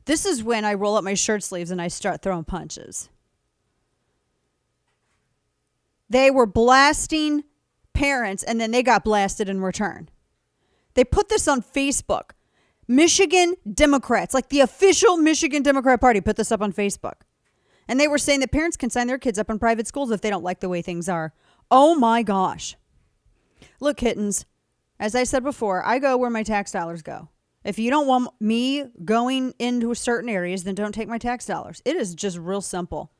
This is when I roll up my shirt sleeves and I start throwing punches. They were blasting parents, and then they got blasted in return. They put this on Facebook. Michigan Democrats, like the official Michigan Democrat Party, put this up on Facebook. And they were saying that parents can sign their kids up in private schools if they don't like the way things are. Oh my gosh. Look, kittens, as I said before, I go where my tax dollars go. If you don't want me going into certain areas, then don't take my tax dollars. It is just real simple.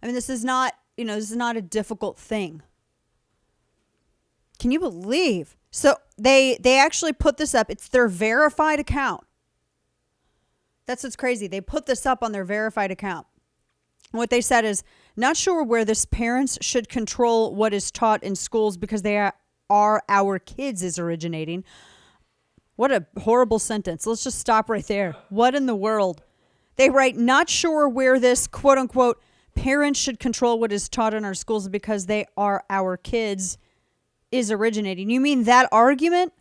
I mean, this is not a difficult thing. Can you believe? So they actually put this up. It's their verified account. That's what's crazy. They put this up on their verified account. What they said is, not sure where this parents should control what is taught in schools because they are our kids is originating. What a horrible sentence. Let's just stop right there. What in the world? They write, not sure where this quote unquote parents should control what is taught in our schools because they are our kids is originating. You mean that argument?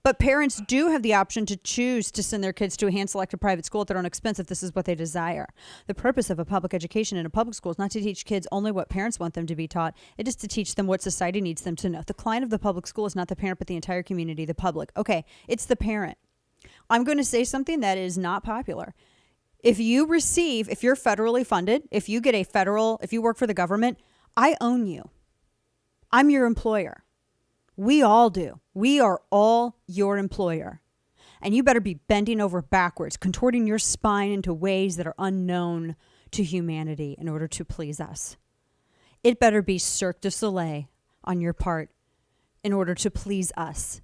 But parents do have the option to choose to send their kids to a hand-selected private school at their own expense if this is what they desire. The purpose of a public education in a public school is not to teach kids only what parents want them to be taught. It is to teach them what society needs them to know. The client of the public school is not the parent, but the entire community, the public. Okay, it's the parent. I'm going to say something that is not popular. If you're federally funded, if you work for the government, I own you. I'm your employer. We all do. We are all your employer. And you better be bending over backwards, contorting your spine into ways that are unknown to humanity in order to please us. It better be Cirque du Soleil on your part in order to please us.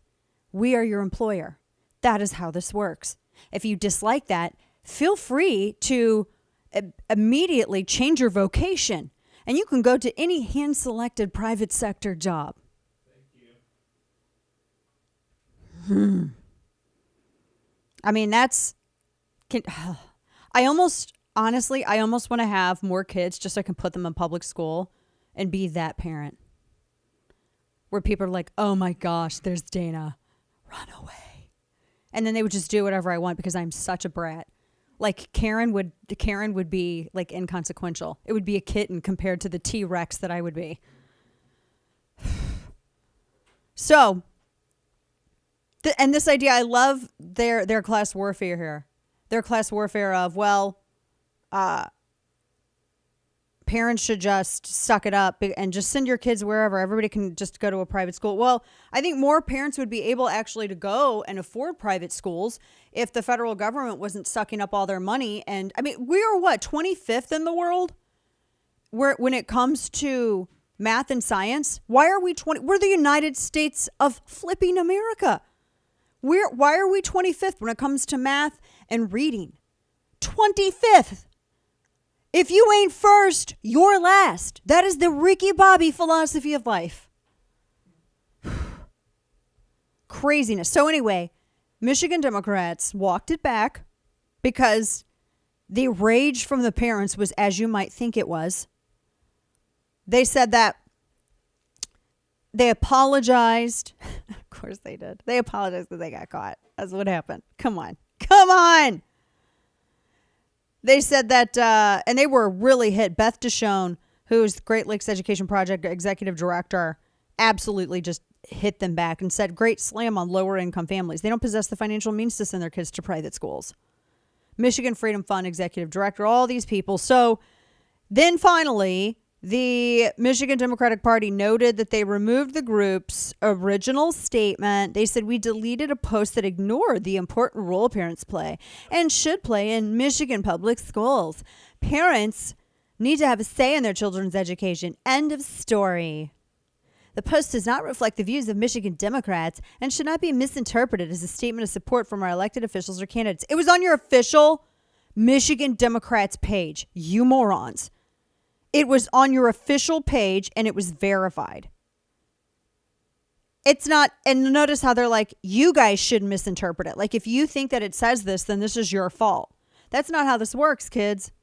We are your employer. That is how this works. If you dislike that, feel free to immediately change your vocation. And you can go to any hand-selected private sector job. I mean, I almost want to have more kids just so I can put them in public school and be that parent. Where people are like, oh my gosh, there's Dana. Run away. And then they would just do whatever I want because I'm such a brat. Like Karen would be like inconsequential. It would be a kitten compared to the T-Rex that I would be. So, and this idea, I love their class warfare here. Their class warfare of, parents should just suck it up and just send your kids wherever. Everybody can just go to a private school. Well, I think more parents would be able actually to go and afford private schools if the federal government wasn't sucking up all their money. And I mean, we are 25th in the world when it comes to math and science? Why are we 20? We're the United States of flipping America. Why are we 25th when it comes to math and reading? 25th. If you ain't first, you're last. That is the Ricky Bobby philosophy of life. Craziness. So anyway, Michigan Democrats walked it back because the rage from the parents was as you might think it was. They said that they apologized. Of course they did. They apologized because they got caught. That's what happened. Come on. They said that, and they were really hit. Beth Deshone, who's Great Lakes Education Project executive director, absolutely just hit them back and said, great slam on lower income families. They don't possess the financial means to send their kids to private schools. Michigan Freedom Fund executive director, all these people. So then finally, the Michigan Democratic Party noted that they removed the group's original statement. They said, we deleted a post that ignored the important role parents play and should play in Michigan public schools. Parents need to have a say in their children's education. End of story. The post does not reflect the views of Michigan Democrats and should not be misinterpreted as a statement of support from our elected officials or candidates. It was on your official Michigan Democrats page, you morons. It was on your official page and it was verified. It's not, and notice how they're like, you guys shouldn't misinterpret it. Like if you think that it says this, then this is your fault. That's not how this works, kids.